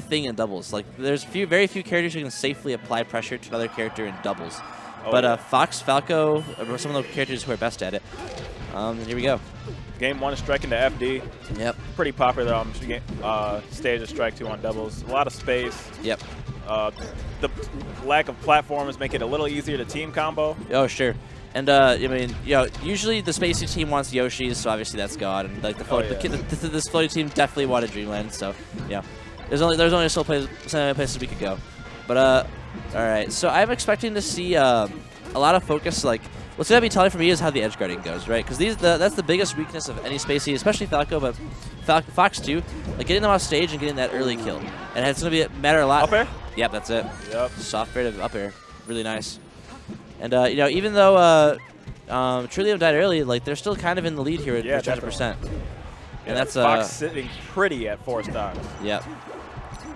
thing in doubles. Like, there's very few characters who can safely apply pressure to another character in doubles. Oh, but yeah. Fox, Falco, are some of the characters who are best at it. Here we go. Game 1 is striking to FD. Yep. Pretty popular stage of strike 2 on doubles. A lot of space. Yep. The lack of platforms make it a little easier to team combo. Oh, sure. And I mean, usually the Spacey team wants Yoshi's, so obviously that's gone. And like this floaty team definitely wanted Dreamland, so yeah. There's only so many places we could go. But all right. So I'm expecting to see a lot of focus. Like, what's gonna be telling for me is how the edge guarding goes, right? Because that's the biggest weakness of any Spacey, especially Falco, but Fox too. Like getting them off stage and getting that early kill, and it's gonna matter a lot. Up air? Yep, that's it. Yep. Soft air to up air, really nice. And even though Trulliam died early, like they're still kind of in the lead here at 100%. And that's Fox sitting pretty at 4 stocks. Yep.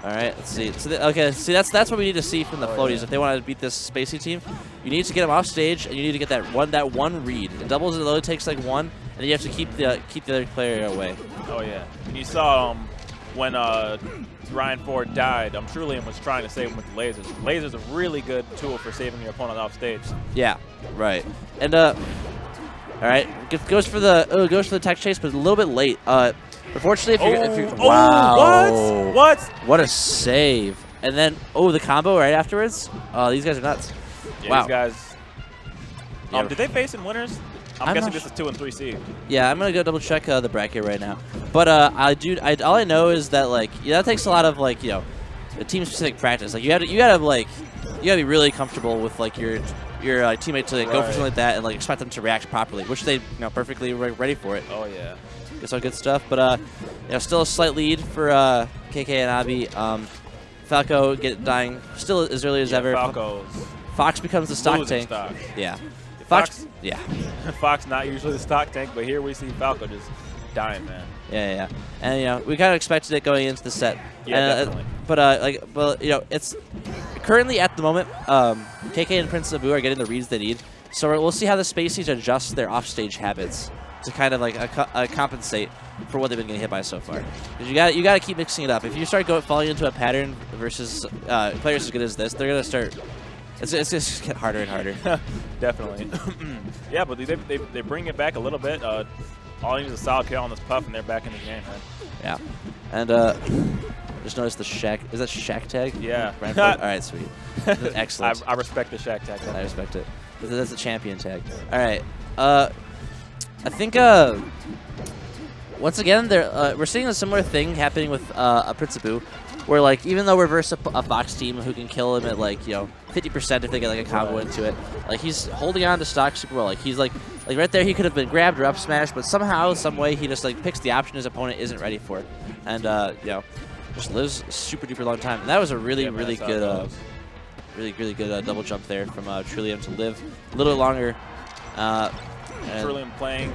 All right, let's see. So that's what we need to see from the floaties. Yeah. If they want to beat this Spacey team, you need to get them off stage, and you need to get that one read. In doubles, it only takes like one, and then you have to keep the other player away. Oh yeah. And you saw when Ryan Ford died, Trulliam was trying to save him with the lasers. Lasers a really good tool for saving your opponent off stage. Yeah, right. And all right, goes for the tech chase, but a little bit late. Unfortunately, if you wow, what a save! And then the combo right afterwards. These guys are nuts. Yeah, wow. These guys. Did they face in winners? I'm guessing this is 2 and 3 seed. Yeah, I'm gonna go double check the bracket right now. But all I know is that that takes a lot of the team specific practice. Like you gotta be really comfortable with your teammate to go for something like that and expect them to react properly, which they perfectly ready for it. Oh yeah. It's all good stuff, but still a slight lead for KK and Abi. Falco dying still as early as ever. Fox becomes the stock tank. Yeah. Fox. Yeah. Fox not usually the stock tank, but here we see Falco just dying, man. Yeah. And we kind of expected it going into the set. Yeah, definitely. But it's currently at the moment, KK and Prince Abu are getting the reads they need. So we'll see how the Spaceys adjust their offstage habits to kind of compensate for what they've been getting hit by so far. Because you got to keep mixing it up. If you start falling into a pattern versus players as good as this, they're gonna start. It's just get harder and harder. Definitely. Yeah, but they bring it back a little bit. All you need is a solid kill on this Puff, and they're back in the game, man. Yeah. And just noticed the Shaq. Is that Shaq tag? Yeah. All right, sweet. Excellent. I respect the Shaq tag. I respect it. That's a champion tag. All right. I think once again we're seeing a similar thing happening with a Prince Abu, where even though we're versus a Fox team who can kill him at 50% if they get a combo into it, he's holding on to stock super well. He's like right there, he could have been grabbed or up smashed, but somehow, some way, he just picks the option his opponent isn't ready for, and just lives a super duper long time. And that was a really good double jump there from Trulliam to live a little longer. Trulliam playing.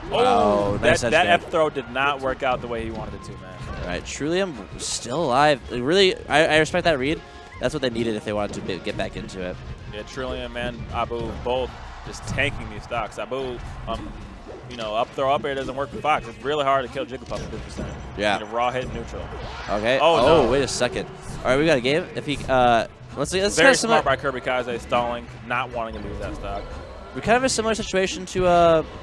Wow, nice that F throw did not work out the way he wanted it to, man. All right, Trulliam still alive. Really, I respect that read. That's what they needed if they wanted to get back into it. Yeah, Trulliam and Abu both just tanking these stocks. Abu, up throw up air doesn't work for Fox. It's really hard to kill Jigglypuff at 50%. Yeah. You need a raw hit neutral. Okay. Oh, no. Wait a second. All right, we got a game. If he, let's see. Very smart by KirbyKaze, stalling, not wanting to lose that stock. We kind of have a similar situation to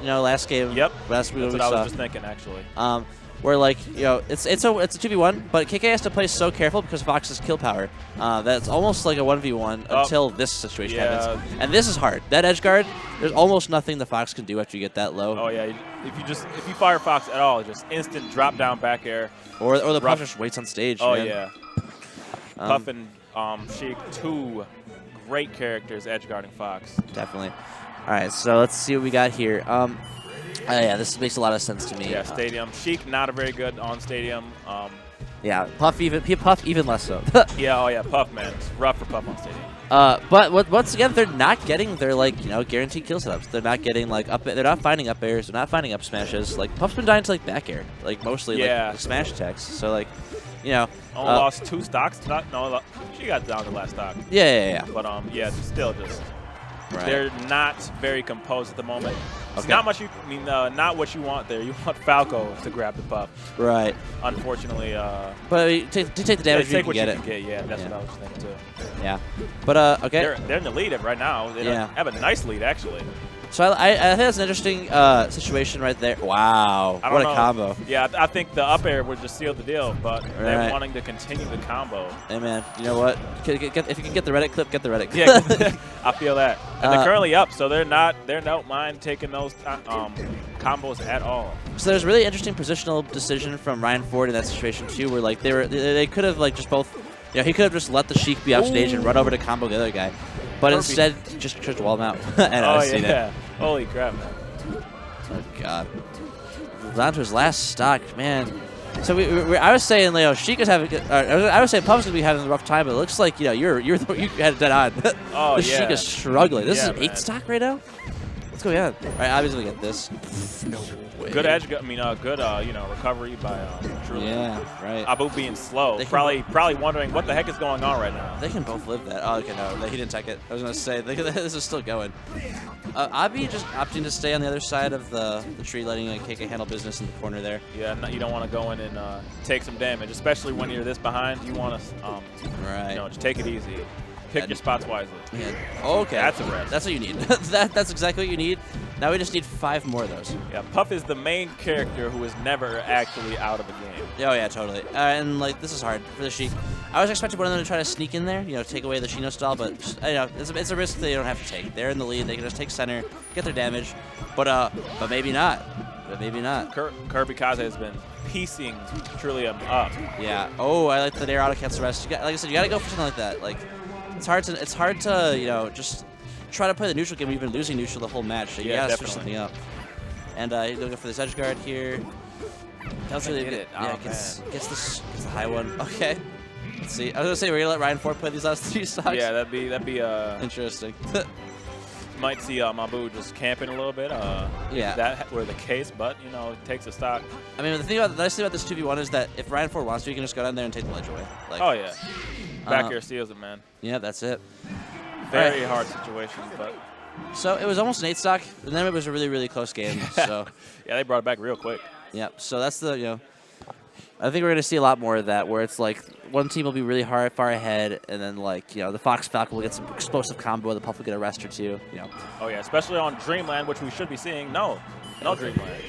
last game. Yep. Last week That's we what saw. I was just thinking, actually. Where it's a 2v1, but KK has to play so careful because Fox's kill power. That's almost like a 1v1 until this situation happens. And this is hard. That edge guard, there's almost nothing the Fox can do after you get that low. Oh yeah, if you fire Fox at all, just instant drop down back air. Or the Puff just waits on stage. Oh man. yeah. Puff and Sheik, 2 great characters edge guarding Fox. Definitely. All right, so let's see what we got here. Yeah, this makes a lot of sense to me. Yeah, Stadium. Sheik not a very good on Stadium. Yeah, Puff even less so. Yeah, oh yeah, Puff, man. It's rough for Puff on Stadium. But once again, they're not getting their guaranteed kill setups. They're not getting they're not finding up airs. They're not finding up smashes. Puff's been dying to back air, mostly smash attacks. So only lost 2 stocks. She got down to last stock. Yeah. But yeah, still just. Right. They're not very composed at the moment. It's not much you. I mean, not what you want there. You want Falco to grab the puff. Right. Unfortunately. But to take the damage, you can get it. Yeah, that's what I was thinking too. Yeah. But okay. They're in the lead right now. They have a nice lead actually. So I think that's an interesting situation right there. Wow, what a combo. Yeah, I think the up air would just seal the deal, but they're wanting to continue the combo. Hey, man, you know what? If you can get the Reddit clip, get the Reddit clip. Yeah, I feel that. And they're currently up, so they don't mind taking those combos at all. So there's a really interesting positional decision from Ryan Ford in that situation, too, where like they could have like just both, you know, he could have just let the Sheik be off stage and run over to combo the other guy. But instead, just tried to wall him out. And I've seen it. Holy crap, man. Oh, God. Down to his last stock, man. So I was saying, you know, Sheik is having. I was saying Puff's gonna be having a rough time, but it looks like, you know, you had it dead on. Oh, the Sheik is struggling. This is an 8 man. stock right now. What's going on? All right, Abby's gonna get this. No way. Good edge. I mean, good you know, recovery by Trulliam. Yeah, right. Abu being slow, probably wondering what the heck is going on right now. They can both live that. Oh, okay, no, he didn't tech it. I was gonna say this is still going. Abi just opting to stay on the other side of the tree, letting KK handle business in the corner there. Yeah, you don't want to go in and take some damage, especially when you're this behind. You want to, right. You know, just take it easy. Pick your spots wisely. Yeah. Okay. That's a rest. That's what you need. That's exactly what you need. Now we just need 5 more of those. Yeah, Puff is the main character who is never actually out of a game. Oh, yeah, totally. And, like, this is hard for the Sheik. I was expecting one of them to try to sneak in there, you know, take away the Shino style, but, just, you know, it's a risk they don't have to take. They're in the lead. They can just take center, get their damage, but maybe not. But maybe not. KirbyKaze has been piecing Trulliam up. Yeah. Oh, I like the Nair auto cancel rest. Like I said, you got to go for something like that. Like, it's hard to, you know, just try to play the neutral game. We've been losing neutral the whole match, so you gotta switch something up. And he's gonna go for this edge guard here. That was really good. Yeah, gets the high one. Okay. Let's see. I was gonna say we're gonna let Ryan Ford play these last 3 stocks. Yeah, that'd be interesting. Might see Mabu just camping a little bit. Yeah. If that were the case, but you know, it takes a stock. I mean, the nice thing about this 2v1 is that if Ryan Ford wants to, he can just go down there and take the ledge away. Like, oh yeah. Back air steals it, man. Yeah, that's it. Very hard situation, but. So it was almost an 8 stock, and then it was a really, really close game. So. Yeah, they brought it back real quick. Yep. So that's the, you know, I think we're gonna see a lot more of that, where it's like one team will be really far ahead, and then like, you know, the Fox Falcon will get some explosive combo, the Puff will get a rest or two. You know. Oh yeah, especially on Dreamland, which we should be seeing. No Dreamland.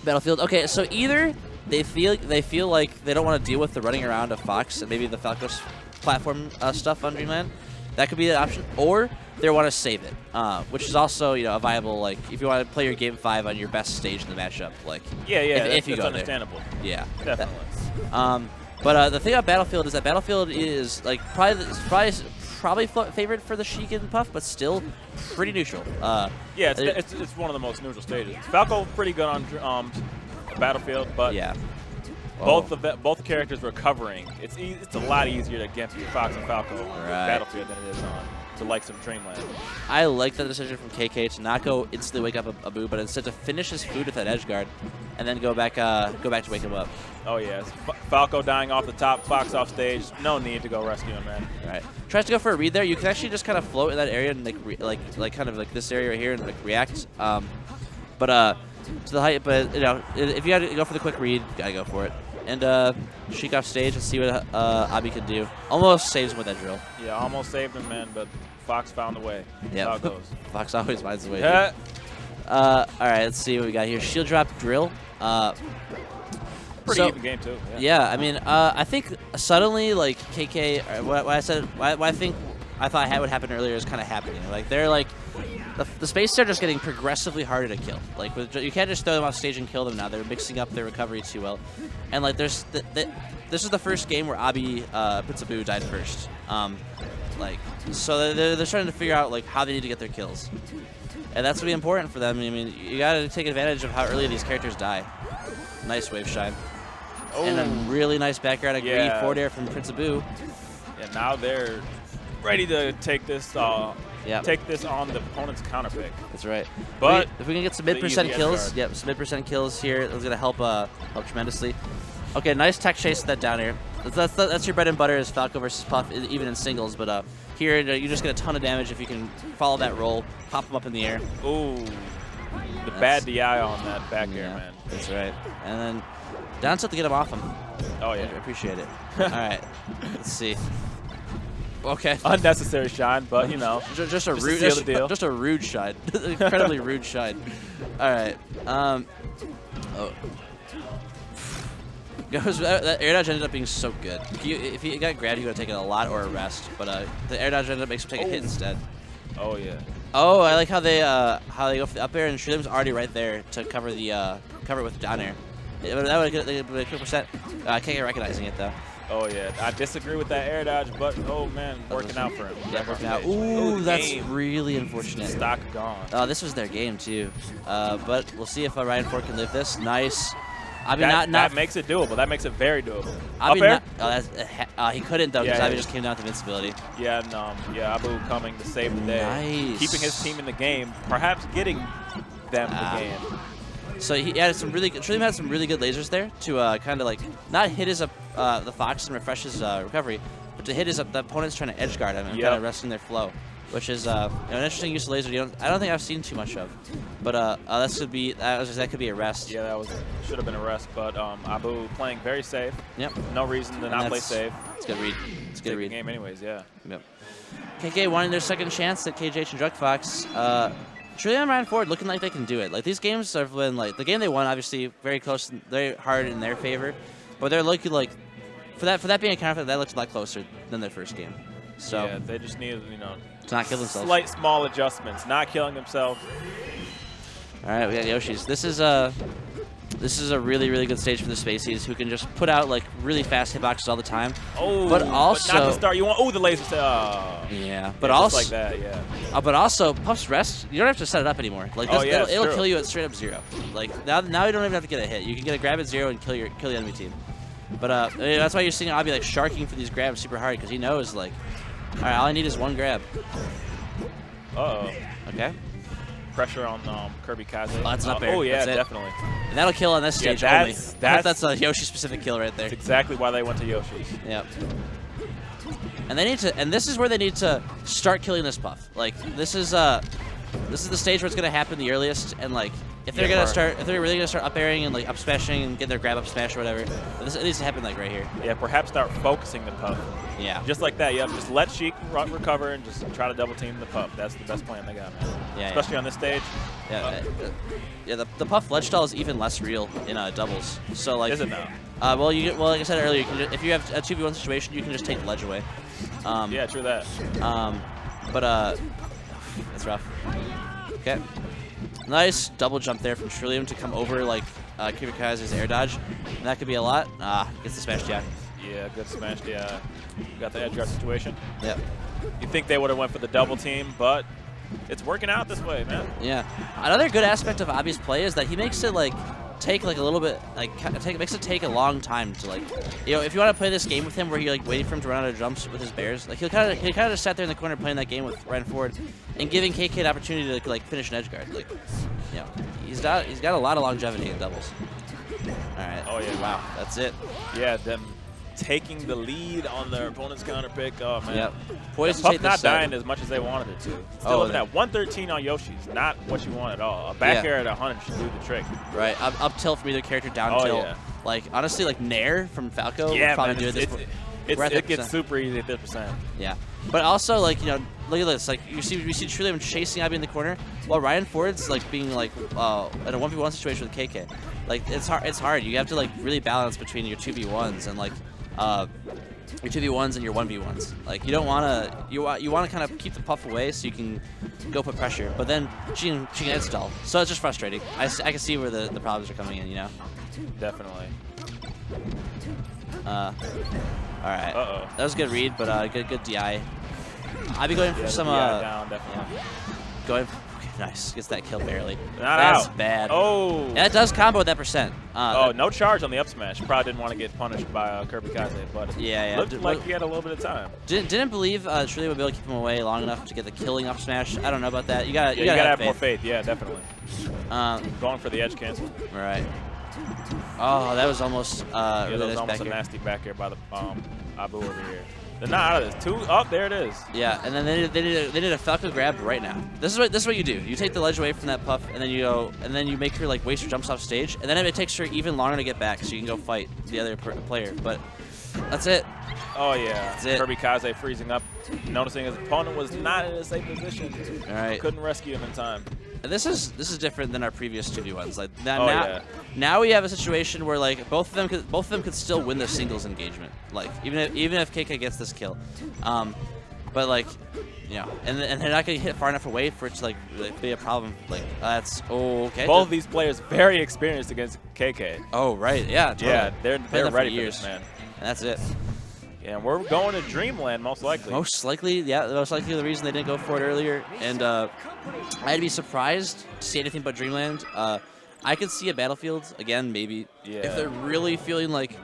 Battlefield. Okay, so either they feel like they don't want to deal with the running around of Fox and maybe the Falco's platform stuff on Dreamland. That could be an option, or they want to save it, which is also, you know, a viable, like, if you want to play your game 5 on your best stage in the matchup, like, if you that's go understandable. There. Yeah, definitely. But the thing about Battlefield is that Battlefield is like probably favored for the Sheik and Puff, but still pretty neutral. Yeah, it's one of the most neutral stages. Falco pretty good on Battlefield, but yeah. Both characters recovering. It's a lot easier to get through Fox and Falco on Battlefield than it is on the likes of Dreamland. I like the decision from KK to not go instantly wake up Abu, but instead to finish his food with that edge guard, and then go back to wake him up. Oh yes, Falco dying off the top, Fox off stage. No need to go rescue him, man. All right, tries to go for a read there. You can actually just kind of float in that area and like kind of like this area right here and like react. To the height, but you know, if you gotta go for the quick read, you gotta go for it. And Sheik off stage and see what Abi can do. Almost saves him with that drill. Yeah, almost saved him, man, but Fox found the way. Yeah, That's how it goes. Fox always finds the way. All right, let's see what we got here. Shield drop drill. Pretty even game too. Yeah, I mean, I think suddenly like KK, what I thought would happen earlier is kind of happening. Like they're like. The space are just getting progressively harder to kill. Like you can't just throw them off stage and kill them now. They're mixing up their recovery too well, and like this is the first game where Abi Pizzabu died first. So they're starting to figure out like how they need to get their kills, and that's gonna be important for them. I mean, you gotta take advantage of how early these characters die. Nice wave shine, and a really nice background agree forward air from Pizzabu. Yeah, now they're ready to take this. Take this on the opponent's counter pick. That's right. But if we can get some mid-percent kills, some mid-percent kills here, it's gonna help tremendously. Okay, nice tech chase with that down air. That's your bread and butter is Falco versus Puff, even in singles. But here you just get a ton of damage if you can follow that roll, pop them up in the air. Ooh. The bad DI on that back air, man. That's right. And then down tilt to get him off him. Oh, yeah. I appreciate it. All right. Let's see. Okay. Unnecessary shine, but, you know. Just a rude shine. Incredibly rude shine. All right. That air dodge ended up being so good. If he got grabbed, he would have taken a lot or a rest. But the air dodge ended up making him take a hit instead. Oh, yeah. Oh, I like how they go for the up air, and Trulliam's already right there to cover the cover it with down air. That would get a quick percent. I can't get recognizing it though. Oh yeah, I disagree with that air dodge, but oh man, working out for him. Yeah, working out. Ooh, that's really unfortunate. Stock gone. Oh, this was their game too. But we'll see if Ryan Ford can live this. Nice. I mean, that makes it doable. That makes it very doable. Up air? He couldn't though because Abu just came down with invincibility. Yeah, and Abu coming to save the day, nice. Keeping his team in the game, perhaps getting them the game. So he had some really good. Trulliam had some really good lasers there to kind of like not hit his the Fox and refresh his recovery, but to hit his the opponents trying to edge guard him and kind of resting their flow, which is an interesting use of laser. I don't think I've seen too much of, but that could be a rest. Yeah, that should have been a rest, but Abu playing very safe. Yep. No reason to not play safe. It's a good read. It's a good read. Game anyways. Yeah. Yep. KK wanting their second chance at KJH and Drug Fox. Trulliam and Ryan Ford looking like they can do it. Like these games have been like the game they won, obviously very close, very hard in their favor, but they're looking like for that being a counter, that looks a lot closer than their first game. So yeah, they just need to not kill themselves. Slight small adjustments, not killing themselves. All right, we got Yoshi's. This is a really, really good stage for the Spaceys, who can just put out like really fast hitboxes all the time. Oh, but also not to start. You want the laser. Yeah, but also like that. Yeah. But also Puff's rest. You don't have to set it up anymore. Like it'll kill you at straight up 0. Like now you don't even have to get a hit. You can get a grab at 0 and kill the enemy team. But that's why you're seeing Abi like sharking for these grabs super hard because he knows like, all right, all I need is one grab. Okay. Pressure on KirbyKaze. Oh, that's up air. Oh yeah, that's definitely. And that'll kill on this stage only. That's a Yoshi specific kill right there. That's exactly why they went to Yoshi's. Yep. And they need to, and this is where they need to start killing this Puff. Like this is the stage where it's gonna happen the earliest, and like if they're really gonna start up airing and like up smashing and get their grab up smash or whatever, it needs to happen like right here. Yeah, perhaps start focusing the Puff. Yeah. Just like that. Yeah, just let Sheik recover and just try to double team the Puff. That's the best plan they got, man. Yeah. Especially on this stage. Yeah. The Puff ledge stall is even less real in doubles. So like. Is it now? Well, like I said earlier, if you have a 2v1 situation, you can just take the ledge away. Yeah, true that. But that's rough. Okay. Nice double jump there from Trulliam to come over like KirbyKaze's air dodge. And that could be a lot. Gets the smash DI. Yeah, good smash DI. Got the edge guard situation. Yep. You think they would have went for the double team, but it's working out this way, man. Yeah. Another good aspect of Abi's play is that he makes it like take like a little bit makes it take a long time to like if you want to play this game with him where you're like waiting for him to run out of jumps with his bears, like he kind of just sat there in the corner playing that game with Ryan Ford and giving KK an opportunity to like finish an edge guard. Like he's got a lot of longevity in doubles. All right. Oh yeah. Wow. That's it. Yeah. Them taking the lead on their opponent's counter pick. Oh man. Yep. Puff not dying as much as they wanted it to. Still looking at 113 on Yoshi's. Not what you want at all. A back air at 100 should do the trick. Right. Up tilt from either character, down tilt. Yeah. Like honestly, like Nair from Falco would probably do this. It gets super easy at this %. Yeah. But also like look at this. Like we see Trulliam chasing Abi in the corner while Ryan Ford's like being like in a 1v1 situation with KK. Like it's hard. You have to like really balance between your 2v1s and like your 2v1s and your 1v1s. Like you don't want to you want to kind of keep the Puff away so you can go put pressure, but then she can edge stall. So it's just frustrating. I can see where the problems are coming in, Definitely. All right. That was a good read, but good DI. I'd be going for some down, definitely. Okay, nice. Gets that kill barely. That's bad. Oh. That does combo with that %. No charge on the up smash. Probably didn't want to get punished by KirbyKaze, but looked like he had a little bit of time. Didn't believe Trulliam would be able to keep him away long enough to get the killing up smash. I don't know about that. You gotta have more faith. Yeah, definitely. Going for the edge cancel. Right. Oh, that was almost that was almost a nasty back air by the Abu over here. They're not out of this. There it is. Yeah, and then they did a Falco grab right now. This is what you do. You take the ledge away from that Puff, and then you go, and then you make her like waste her jumps off stage, and then it takes her even longer to get back, so you can go fight the other player. But that's it. Oh yeah. That's it. KirbyKaze freezing up, noticing his opponent was not in a safe position. All right. Couldn't rescue him in time. And this is different than our previous 2v1s. Like now we have a situation where like both of them could still win the singles engagement. Like even if KK gets this kill, but like and they're not going to hit far enough away for it to like be a problem. Like that's okay. Both of these players very experienced against KK. Oh right, yeah, totally. Yeah, they're ready for this, man. And that's it. Yeah, and we're going to Dreamland most likely. Most likely, yeah. Most likely the reason they didn't go for it earlier. And I'd be surprised to see anything but Dreamland. I could see a Battlefield again, maybe, if they're really feeling like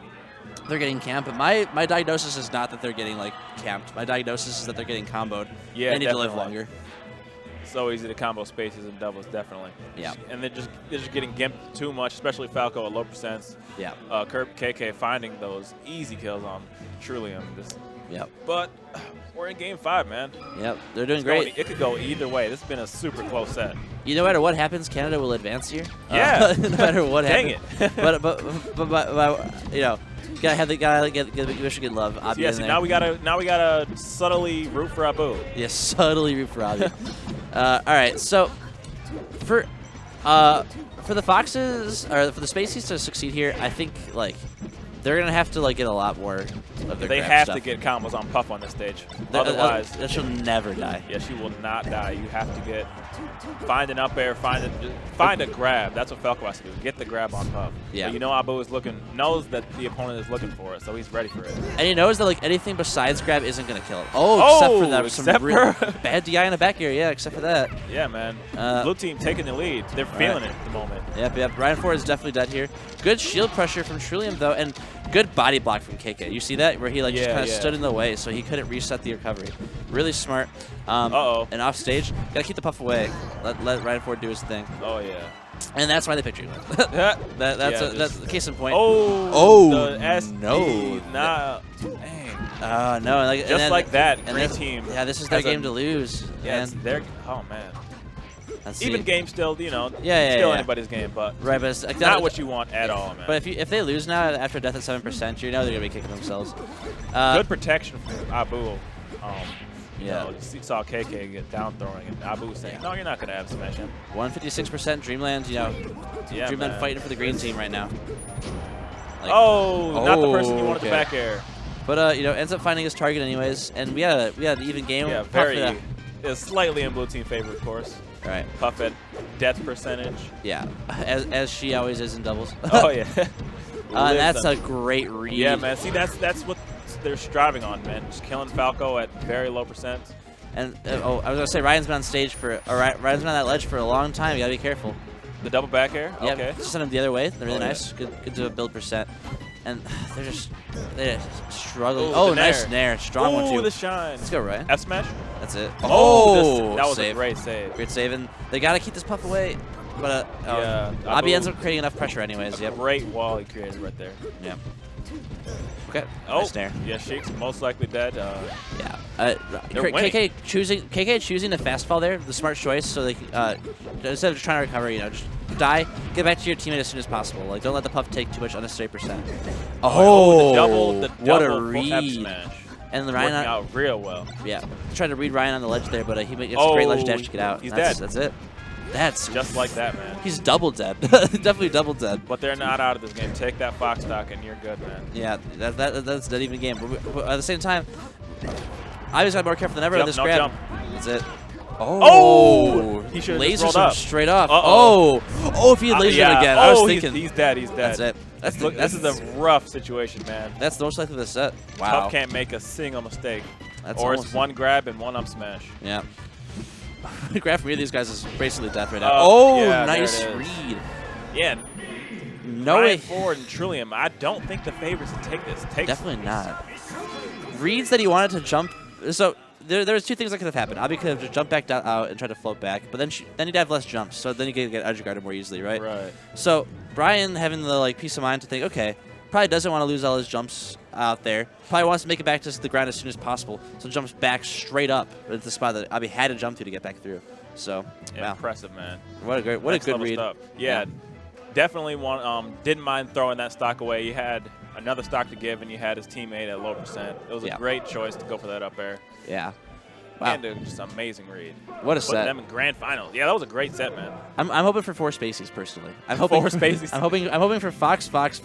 they're getting camped. But my diagnosis is not that they're getting like camped. My diagnosis is that they're getting comboed. Yeah, they need to live longer. So easy to combo spaces and doubles, definitely. Yeah. And they're just getting gimped too much, especially Falco at low percents. Yeah. KK finding those easy kills on Trulliam. Yep. But we're in game 5, man. Yep. They're doing great. It could go either way. This has been a super close set. No matter what happens, Canada will advance here. Yeah. No matter what happens. Dang it. but gotta have the guy give good love. Yeah. So now we gotta subtly root for Abu. Yeah, subtly root for Abu. All right. So for the Foxes or for the Spaceys to succeed here, I think like they're gonna have to like get a lot more of their. They have to get combos on Puff on this stage. Otherwise, she'll never die. Yeah, she will not die. You have to find an up air, find a grab. That's what Falco has to do. Get the grab on Puff. Yeah. But Abu knows that the opponent is looking for it, so he's ready for it. And he knows that like anything besides grab isn't gonna kill him. Except for that, some real bad DI in the back air. Yeah, except for that. Yeah, man. Blue team taking the lead. They're feeling it at the moment. Yep. Ryan Ford is definitely dead here. Good shield pressure from Trulliam though, and good body block from KK. You see that where he just kind of stood in the way, so he couldn't reset the recovery. Really smart. And off stage, gotta keep the Puff away. Let Ryan Ford do his thing. Oh yeah. And that's why they picked you. That's the case in point. The SD, no. Nah. Dang. No. Like that. Green team. Yeah, this is their game to lose. Yeah, it's their. Oh man. Even game still, still anybody's game, but right, but it's not what you want at all, man. But if they lose now after death at 7%, they're gonna be kicking themselves. Good protection from Abu. You saw KK get down throwing, and Abu saying, "No, you're not gonna have smash him." 156% Dreamland. Dreamland fighting for the green team right now. Not the person you wanted to back air. But ends up finding his target anyways, and we had an even game. Yeah, it's slightly in blue team favor, of course. All right. Puff at death percentage. Yeah, as she always is in doubles. Oh yeah. That's a great read. Yeah, man. See, that's what they're striving on, man. Just killing Falco at very low percent. And I was gonna say Ryan's been on stage Ryan's been on that ledge for a long time. You gotta be careful. The double back air. Yeah, okay. Just send them the other way. They're really nice. Good to build percent. And they're struggling. Nice nair. Strong one, too. The shine. Let's go, Ryan. F smash. That's it. That was a great save. Great save. And they got to keep this Puff away. But Abi ends up creating enough pressure anyways. Great wall he created right there. Yeah. Okay. Nice nair. Yeah, Sheik's most likely dead. Yeah. KK choosing the fast fall there, the smart choice, so they instead of trying to recover, just die, get back to your teammate as soon as possible. Like, don't let the Puff take too much unnecessary percent. The double what a read! F smash. And the Ryan out real well. Yeah, tried to read Ryan on the ledge there, but he gets a great ledge dash to get out. He's dead. That's it. That's just like that, man. He's double dead. Definitely double dead. But they're not out of this game. Take that Fox stock and you're good, man. Yeah, that's not even a game. But at the same time, I was got more careful than ever on this grab. Jump. That's it. He should have lasers him straight off. If he lasers him again, I was thinking. He's dead. That's it. This is a rough situation, man. That's the most likely the set. Wow. Puff can't make a single mistake. Or it's one grab and one up smash. Yeah. The grab from either of these guys is basically death right now. Nice read. Yeah. No way. Ford and Trulliam. I don't think the favorites to take this. Definitely not. Reads that he wanted to jump. So there was two things that could have happened. Abi could have just jumped back out and tried to float back, but then he'd have less jumps, so then he could get edge guarded more easily, right? Right. So Brian having the peace of mind to think, okay, Probably doesn't want to lose all his jumps out there. Probably wants to make it back to the ground as soon as possible. So jumps back straight up at the spot that Abby had to jump to get back through. So, yeah, wow. Impressive, man. What a good read. Stuff. Yeah, definitely didn't mind throwing that stock away. You had another stock to give, and you had his teammate at low percent. It was a great choice to go for that up air. Yeah. Wow. And just amazing read. What a set. Putting them in grand finals. Yeah, that was a great set, man. I'm hoping for 4 Spaceys personally. I'm hoping 4 Spaceys. I'm hoping for Fox,